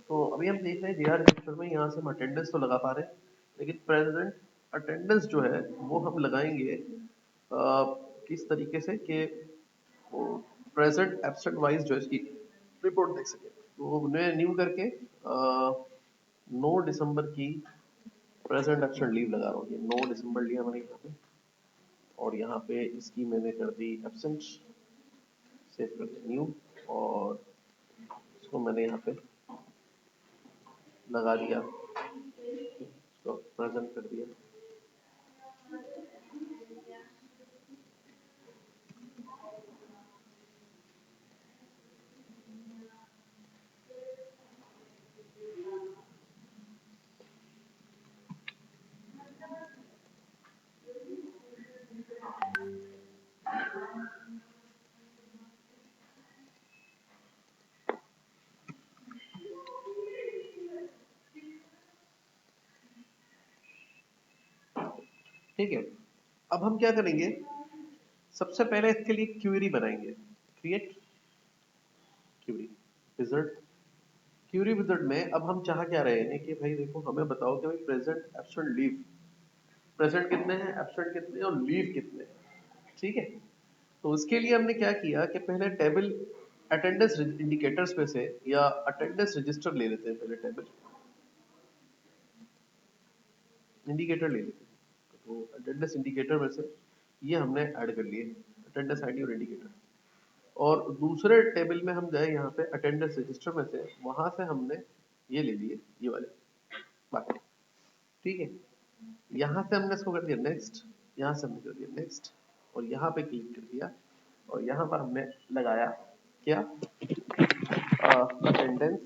तो अभी हम देख रहे हैं जीआर रजिस्टर में यहाँ से हम अटेंडेंस तो लगा पा रहे हैं, लेकिन प्रेजेंट अटेंडेंस जो है वो हम लगाएंगे किस तरीके से कि वो प्रेजेंट एब्सेंट वाइज जो है इसकी रिपोर्ट देख सके। तो उन्हें न्यू करके 9 दिसंबर की प्रेजेंट एब्सेंट लीव लगा रहा हूँ। ये 9 दिसंबर लिया मैंने यहाँ पे, और यहाँ पे इसकी मैंने कर दी एब्सेंट, सेव कर दिया न्यू, और इसको मैंने यहाँ पे लगा दिया, इसको प्रेजेंट कर दिया। ठीक है, अब हम क्या करेंगे, सबसे पहले इसके लिए क्वेरी बनाएंगे। Create query wizard. Query wizard में अब हम चाह क्या रहे हैं कि भाई देखो हमें बताओ कि भाई प्रेजेंट एब्सेंट लीव, प्रेजेंट कितने हैं, एब्सेंट कितने हैं, और लीव कितने हैं। ठीक है, तो उसके लिए हमने क्या किया कि पहले टेबल अटेंडेंस इंडिकेटर्स में से या अटेंडेंस रजिस्टर ले लेते हैं, पहले टेबल इंडिकेटर ले लेते हैं। तो अटेंडेंस इंडिकेटर में से ये हमने ऐड कर लिए, अटेंडेंस आईडी और इंडिकेटर। और दूसरे टेबल में हम गए यहाँ पे अटेंडेंस रजिस्टर में से, वहां से हमने ये ले लिए, ये वाले बाकी। ठीक है, यहाँ से हमने इसको कर दिया नेक्स्ट, यहाँ से हमने कर दिया नेक्स्ट, और यहाँ पे क्लिक कर दिया, और यहाँ पर हमने लगाया क्या, अटेंडेंस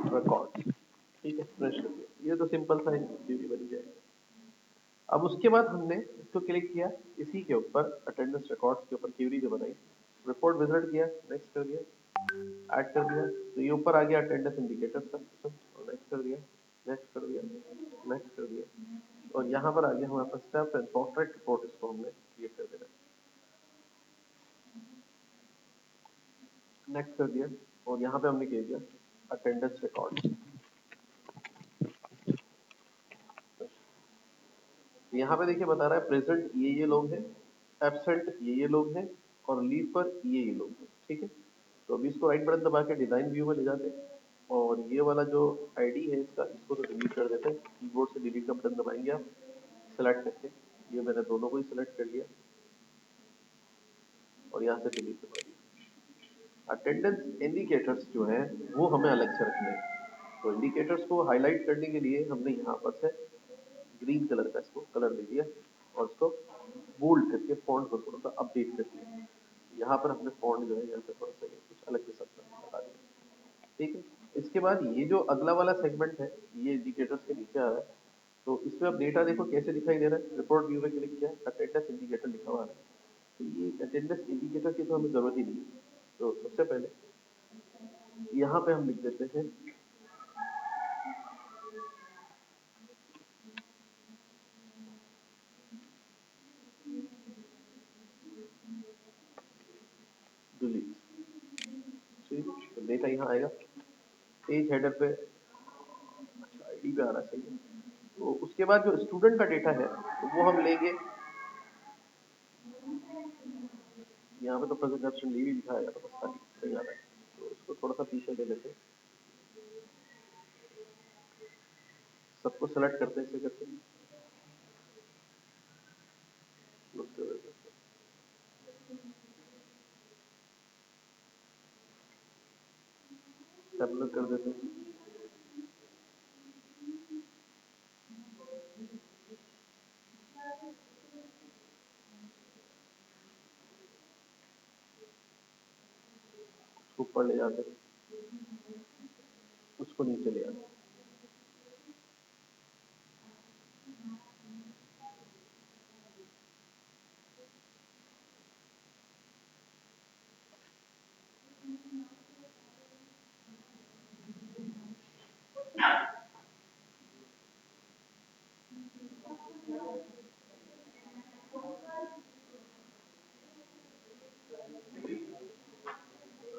रिकॉर्ड। ठीक है, फ्रेश कर दिया। ये तो सिंपल सा क्वेरी बन जाएगा। अब उसके बाद हमने इसको क्लिक किया, इसी के ऊपर अटेंडेंस रिकॉर्ड्स के ऊपर क्वेरी जो बनाई, रिपोर्ट विजिट किया, नेक्स्ट कर दिया, ऐड कर दिया। तो ये ऊपर आ गया अटेंडेंस इंडिकेटर्स का सिस्टम, और नेक्स्ट कर दिया, नेक्स्ट कर दिया, नेक्स्ट कर दिया, और यहाँ पर आ गया हमारे पास स्टेप एंड पोर्ट्रेट रिपोर्ट, इसको हमने क्रिएट कर देना, नेक्स्ट कर दिया, और यहाँ पे हमने कह दिया अटेंडेंस रिकॉर्ड। यहाँ पे देखिए बता रहा है प्रेजेंट ये लोग हैं, एब्सेंट ये लोग हैं, और लीव पर ये लोग हैं। ठीक है, तो अभी इसको राइट बटन दबा के डिजाइन व्यू में ले जाते हैं, और ये वाला जो आईडी है इसका, इसको तो डिलीट कर देते हैं। कीबोर्ड से डिलीट का बटन दबाएंगे आप सेलेक्ट करके, ये मैंने दोनों को ही सिलेक्ट कर लिया, और यहाँ से डिलीट दबा दिया। अटेंडेंस इंडिकेटर्स जो है वो हमें अलग से रखने हैं। तो इंडिकेटर्स को हाईलाइट करने के लिए हमने यहाँ पर से ग्रीन कलर का इसको कलर दे दिया, और इसको बोल्ड करके फॉन्ट को थोड़ा सा अपडेट कर दिया। यहाँ पर हमने फॉन्ट जो है यहाँ पे थोड़ा सा कुछ अलग किस्म का लगा दिया। ठीक है, इसके बाद ये जो अगला वाला सेगमेंट है, ये इंडिकेटर्स के नीचे आ रहा है। तो इसमें अब डेटा देखो कैसे दिखाई दे रहा है, रिपोर्ट व्यू में क्लिक किया, अटेंडेंस इंडिकेटर लिखा हुआ है। तो ये अटेंडेंस इंडिकेटर की तो हमें जरूरत ही नहीं है। तो सबसे पहले यहाँ पे हम लिख देते हैं डिलीट। ठीक, तो डेटा यहाँ आएगा, पेज हेडर पे आईडी पे आना चाहिए। तो उसके बाद जो स्टूडेंट का डेटा है तो वो हम लेंगे, यहाँ पे तो प्रेजेंट ऑप्शन लीव ही लिखा है, तो बस खाली सही आ रहा है। तो इसको थोड़ा सा पीछे ले लेते हैं, सबको सेलेक्ट करते हैं, ऐसे करते हैं, टैबुलर कर देते हैं। उसको ऊपर ले जाते हैं, उसको नीचे ले आते हैं।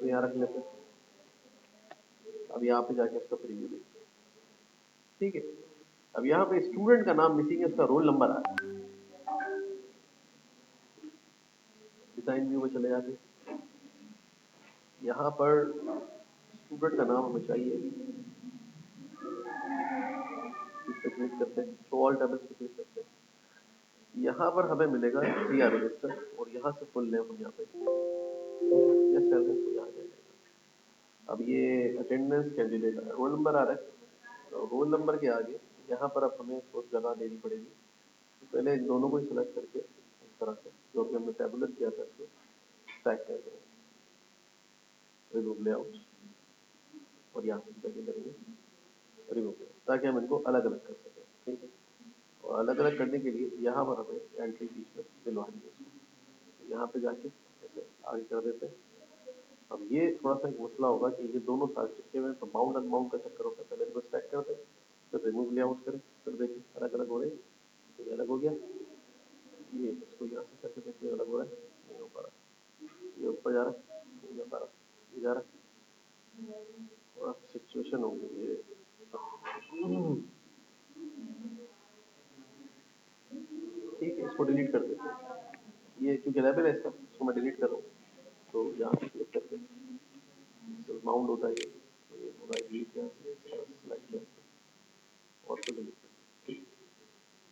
इसको यहाँ रख लेते हैं। अब यहाँ पे जाके इसका प्रीव्यू देखते हैं। ठीक है, अब यहाँ पे स्टूडेंट का नाम मिसिंग है, उसका रोल नंबर आ रहा है। डिजाइन व्यू में चले जाते, यहाँ पर स्टूडेंट का नाम हमें चाहिए, इस पे क्लिक करते हैं, शो ऑल टेबल्स पे क्लिक करते हैं। यहाँ पर हमें मिलेगा CR रजिस्टर और यहाँ से फुल नेम हम यहाँ पे यस कर दें तो यहाँ जाएगा। अब ये अटेंडेंस कैंडिडेट रोल नंबर आ रहा है, तो रोल नंबर के आगे यहाँ पर अब हमें कुछ जगह देनी पड़ेगी। तो पहले इन दोनों को ही सिलेक्ट करके इस तरह से जो कि हमने टेबुलर किया था इसको स्टैक कर देंगे, रिमूव लेआउट, और यहाँ पे क्या करेंगे रिमूव लेआउट, ताकि हम इनको अलग अलग कर सकें। ठीक है, और अलग अलग करने के लिए यहाँ पर हमें एंट्री बीच में दिलवानी है इसको, यहाँ पे जाके ऐसे आगे कर देते हैं। अब ये थोड़ा सा एक मसला होगा कि ये दोनों साथ चिपके हुए, तो बाउंड अनबाउंड का चक्कर होता है। पहले इनको स्टैक करते हैं, फिर रिमूव लेआउट करें, फिर देखिए अलग अलग हो रहे हैं। तो ये अलग हो गया, ये इसको यहाँ से करके देखिए अलग हो रहा है, नहीं हो पा रहा, ये ऊपर जा रहा है, नहीं जा पा रहा, ये जा रहा है, थोड़ा सिचुएशन हो गई ये। ठीक है, इसको डिलीट कर देते हैं, ये क्योंकि लेवल है इसका, इसको मैं डिलीट कर रहा हूँ। तो यहाँ पे क्लिक करके माउंट होता है ये, तो ये होगा डिलीट किया, सेलेक्ट किया और उसको डिलीट कर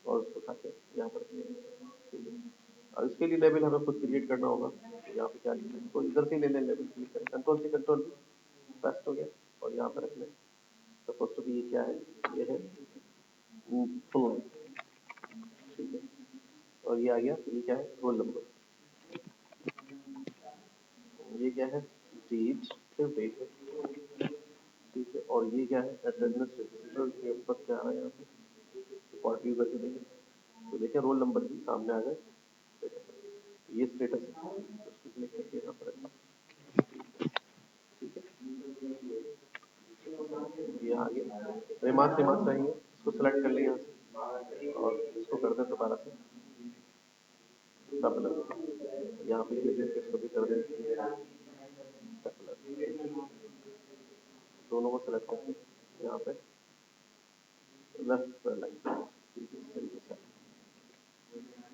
और उसको उठा के यहाँ पर ठीक है। और इसके लिए लेवल हमें खुद क्रिएट करना होगा। तो यहाँ पे क्या लिखना है, तो इधर से ले लें, लेवल क्लिक करें, कंट्रोल से कंट्रोल पेस्ट हो गया और यहाँ पर रख लें। सपोज टू बी ये क्या है, ये है फुल, ठीक है, और ये आ गया, ये क्या है रोल नंबर, ये क्या है डेट, फिर डेट है, ठीक है, और ये क्या है अटेंडेंस रजिस्टर के ऊपर क्या आ रहा है यहाँ पे रिकॉर्ड व्यू करके देखें, तो देखें रोल नंबर भी सामने आ गए, ये स्टेटस है, उसको क्लिक करके यहाँ पर रखा, ठीक है, ये आ गया। रिमार्क्स रिमार्क्स रहेंगे, इसको सेलेक्ट कर लें यहाँ से और इसको कर दें दोबारा से स्टेपलर, यहाँ पे क्लिक करके इसको भी कर दें स्टेपलर, दोनों को सेलेक्ट करके यहाँ पे लेफ्ट लाइन, ठीक है, इस तरीके से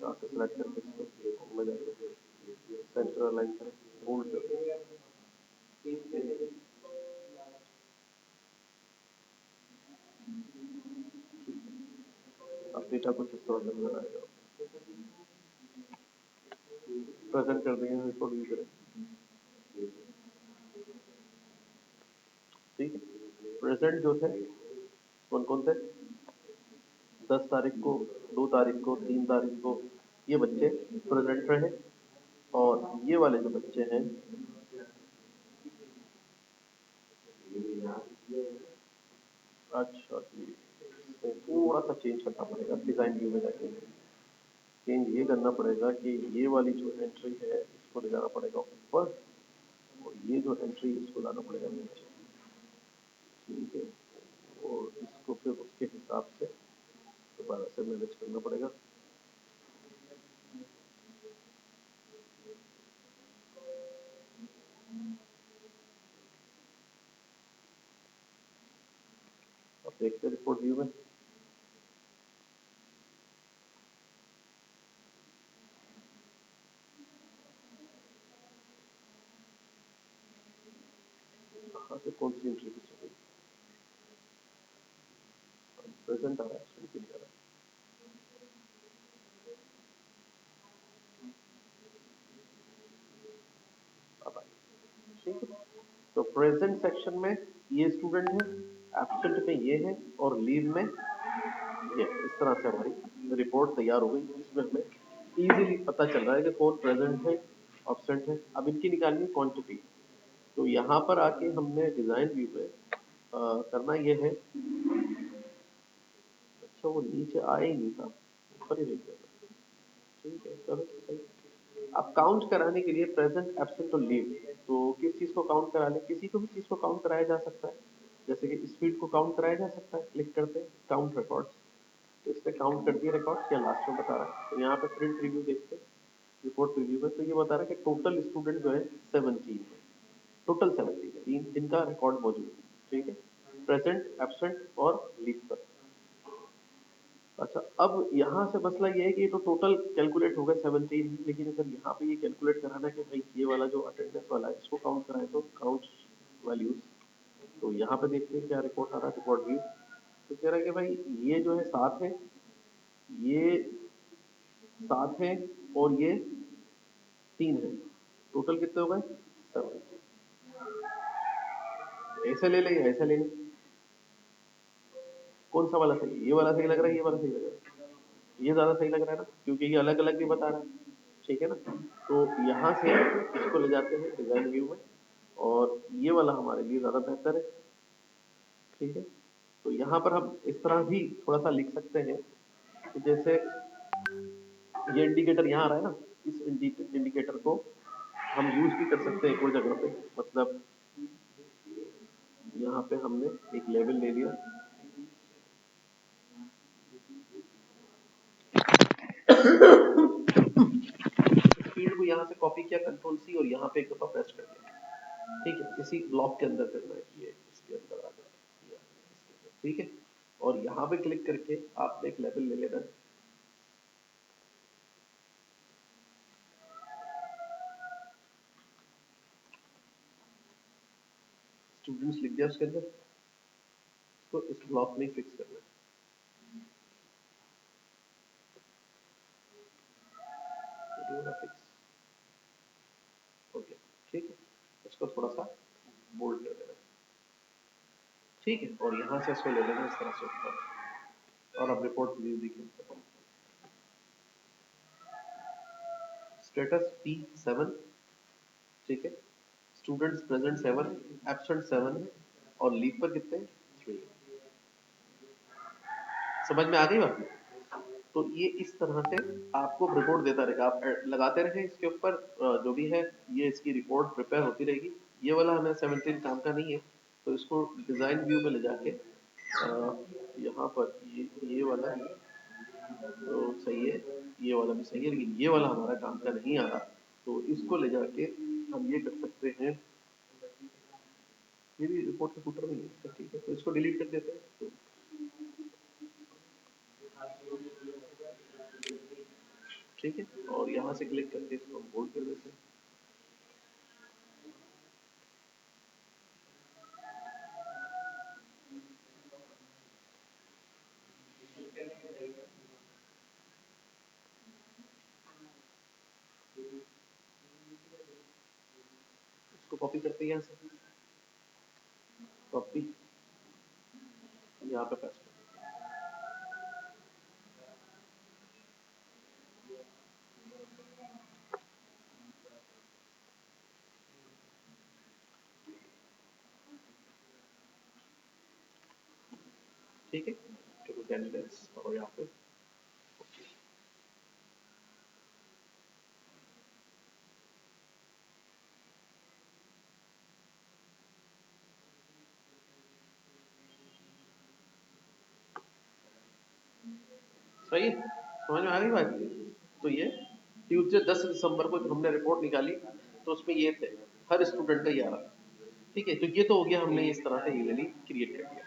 यहाँ से सेलेक्ट करके इसको में जाके सेंटर अलाइन करें, होल्ड कर दें। अब डेटा कुछ इस तरह से नजर आएगा, प्रेजेंट कर देंगे, रिपोर्ट भी करें, ठीक है। प्रेजेंट जो थे कौन कौन थे, 10 तारीख को, 2 तारीख को, 3 तारीख को ये बच्चे प्रेजेंट रहे, और ये वाले जो बच्चे हैं अच्छा थोड़ा सा चेंज करना पड़ेगा, डिजाइन व्यू में जाके चेंज ये करना पड़ेगा कि ये वाली जो एंट्री है इसको ले जाना पड़ेगा ऊपर, और ये जो एंट्री इसको लाना पड़ेगा नीचे, ठीक है, और इसको फिर उसके हिसाब से दोबारा से मैनेज करना पड़ेगा। अब देखते हैं रिपोर्ट व्यू में, कहाँ से कौन सी एंट्री की चाहिए, प्रेजेंट आ रहा है, एब्सेंट नहीं आ रहा है, अब आएगा, ठीक है। तो प्रेजेंट सेक्शन में ये स्टूडेंट है, एब्सेंट में ये है, और लीव में ये, इस तरह से हमारी रिपोर्ट तैयार हो गई, जिसमें हमें इजीली पता चल रहा है कि कौन प्रेजेंट है, एब्सेंट है। अब इनकी निकालनी क्वांटिटी, तो यहाँ पर आके हमने डिजाइन व्यू में करना ये है, अच्छा वो नीचे आया ही नहीं था, ऊपर ही रह गया, ठीक है चलो सही। अब काउंट कराने के लिए प्रेजेंट, एब्सेंट और लीव, तो किस चीज को काउंट करा ले, किसी को भी चीज को काउंट कराया जा सकता है, जैसे कि इस फील्ड को काउंट कराया जा सकता है, क्लिक करते हैं काउंट रिकॉर्ड्स, तो इसने काउंट कर दिए रिकॉर्ड्स, या लास्ट में बता रहा है, तो यहाँ पे प्रिंट रिव्यू देखते हैं, रिपोर्ट रिव्यू में, तो ये बता रहा है कि टोटल स्टूडेंट जो है 17 है, टोटल 17 इनका रिकॉर्ड मौजूद है, ठीक है, प्रेजेंट, एब्सेंट और लीव पर। अच्छा, अब यहाँ से मसला ये है कि ये तो टोटल कैलकुलेट हो गए 17, लेकिन अगर यहाँ पे ये कैलकुलेट कराना है कि भाई ये वाला जो अटेंडेंस वाला है इसको काउंट कराए तो काउंट वैल्यूज, तो यहाँ पे देखते हैं क्या रिपोर्ट आ रहा है, रिपोर्ट व्यू। तो कह रहा है कि भाई ये जो है 7 है, ये 7 है और ये 3 है, टोटल कितने हो गए 17। ऐसे ले लें या ऐसे ले लें, कौन सा वाला सही है, ये वाला सही लग रहा है, ये वाला सही लग रहा है, ये ज्यादा सही लग रहा है ना, क्योंकि ये अलग अलग भी बता रहा है, ठीक है ना। तो यहाँ से इसको ले जाते हैं डिजाइन व्यू में, और ये वाला हमारे लिए ज्यादा बेहतर है, ठीक है। तो यहाँ पर हम इस तरह भी थोड़ा सा लिख सकते हैं कि जैसे ये इंडिकेटर यहाँ आ रहा है ना, इस इंडिकेटर को हम यूज भी कर सकते हैं एक और जगह पे, मतलब यहाँ पे हमने एक लेवल ले लिया, फील्ड को यहाँ से कॉपी किया, कंट्रोल सी, और यहाँ पे एक दफा प्रेस कर दिया, ठीक है, इसी ब्लॉक के अंदर करना है, ये इसके अंदर आ जाए, ठीक है। और यहाँ पे क्लिक करके आपने एक लेवल ले लेना है, स्टूडेंट्स लिख दिया उसके अंदर, तो इस ब्लॉक में फिक्स करना है, फिक्स, ओके, ठीक है। इसको थोड़ा सा बोल्ड कर देना, ठीक है, और यहाँ से इसको ले लेना इस तरह से ऊपर, और अब रिपोर्ट व्यू देखिए, स्टेटस P7, ठीक है, स्टूडेंट्स प्रेजेंट 7, एब्सेंट 7 है, और लीव पर कितने 3। समझ में आ गई बात? तो ये इस तरह से आपको रिपोर्ट देता रहेगा, आप लगाते रहें इसके ऊपर, जो भी है ये इसकी रिपोर्ट प्रिपेयर होती रहेगी। ये वाला हमें 17 काम का नहीं है, तो इसको डिजाइन व्यू में ले जाके यहाँ पर ये वाला तो सही है, ये वाला भी सही है, लेकिन ये वाला हमारा काम का नहीं आ रहा, तो इसको ले जाके हम ये कर सकते हैं, ये भी रिपोर्ट का फुटर नहीं है इसका, ठीक है, तो इसको डिलीट कर देते हैं, तो ठीक है, और यहाँ से क्लिक करके इसको हम बोल्ड कर देते हैं। इसको कॉपी करते हैं यहाँ से, कॉपी, यहाँ पे पेस्ट, ठीक है, तो कैंडिडेट्स और यहाँ पे सही है, समझ में आ गई बात। तो ये ट्यूजडे 10 दिसंबर को जो हमने रिपोर्ट निकाली, तो उसमें ये थे हर स्टूडेंट का ये आ रहा, ठीक है, तो ये तो हो गया, हमने इस तरह से इजीली क्रिएट कर दिया।